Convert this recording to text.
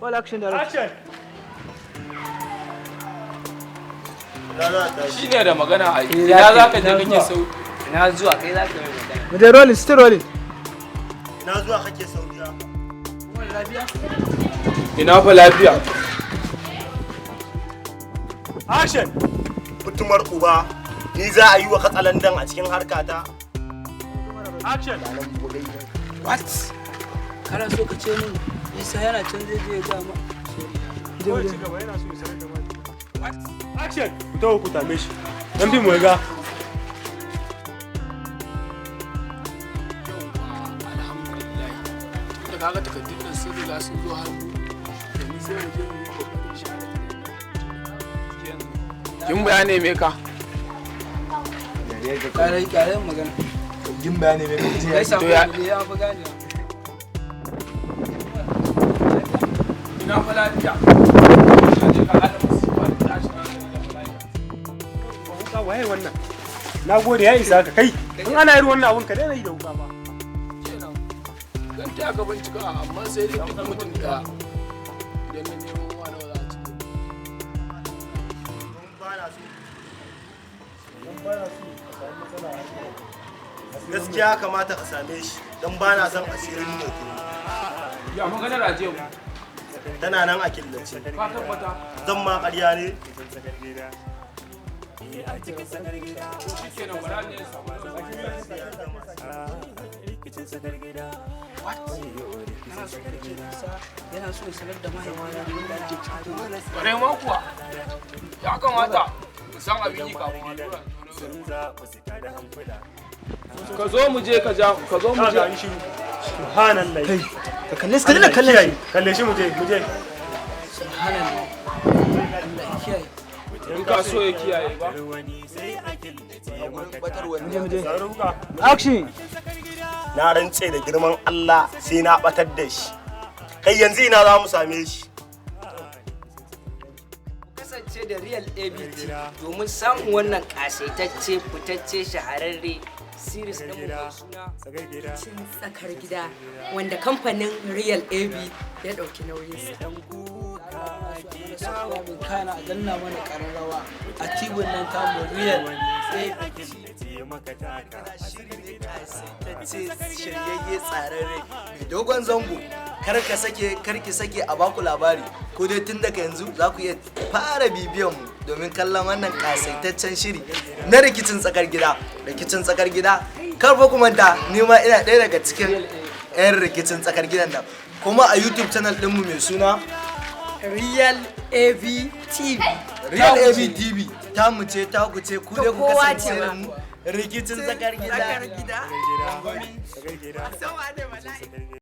Call action da Action. Shi ne da magana a yi. Ina za ka je kake sau. Ina zuwa kai za ka yi magana. Mu je rolling, still rolling. Ina zuwa kake sauriya. Ina fa lafiya. Action. Mutumar uba, ni za a yi wa katsalandan a cikin harkata. Action. What? Kana so ka ce min Isa yana can zai je ga ma. Kawai ci gaba yana so ya sanar da mai. What? Action. Ku tawo ku tame shi. Dan bi mu ga. Alhamdulillah. Da kaga takardun nan sun riga sun zo hannu. Da ni sai mu je mu yi kokarin shi. Kin bayane me ka? Kare magana. Jin bayani mai kace. Kai sako ya- ne ya fi gane. Ina fa lafiya. Je ka hada musu wani tashi na Wuka waye wannan? Na gode ya isa ka kai. In ana yin wannan abun ka daina yi da wuka ba. kenan. Dan ta ga bincika amma sai dai duk mutum daya. Idan na nemo wani za a ci. Gaskiya kamata ka same shi don ba na son asirin mai Ya magana raje mu. tana nan a killace. Ka tabbata. Zan ma ƙarya ne. Shikenan bara ne ya samu. Yana so ya sanar da mahaifina abin da ake ciki. Bare ma kuwa. Ya kamata mu san abin yi kafin allura. Ka zo mu je ka ja ka zo mu Ka ga je. ni shiru. Subhanallah. Ka kalle shi, ka daina kallon shi. Kalle shi mu je mu je. Subhanallah. Allah ya kiyaye. In ka so ya kiyaye ba. Zaruka. Action. Na rantse da girman Allah sai na batar da shi. Kai yanzu ina za mu same shi. Kasance da Real ABT domin samun wannan kasaitacce fitacce shahararre series ɗin mu mai suna cin tsakar gida wanda kamfanin Real AB ya ɗauki nauyinsa. kana a danna mana ƙararrawa a tibin nan tamu Real ABT. Shiri ne kasaitacce shiryayye tsararre mai dogon zango. Kar ka sake kar ki sake a baku labari ko dai tun daga yanzu za ku iya fara bibiyan mu domin kallon wannan kasaitaccen shiri na rikicin tsakar gida kar fa ku manta ni ma ina ɗaya daga cikin 'yan rikicin tsakar gidan nan kuma a YouTube channel ɗinmu mai suna Real AB TV. Real AB TV ta mu ce ta ku ce ku dai ku kowa kasance ce da ma. mu rikicin tsakar gida Tsakar gida. Sama da bala'i.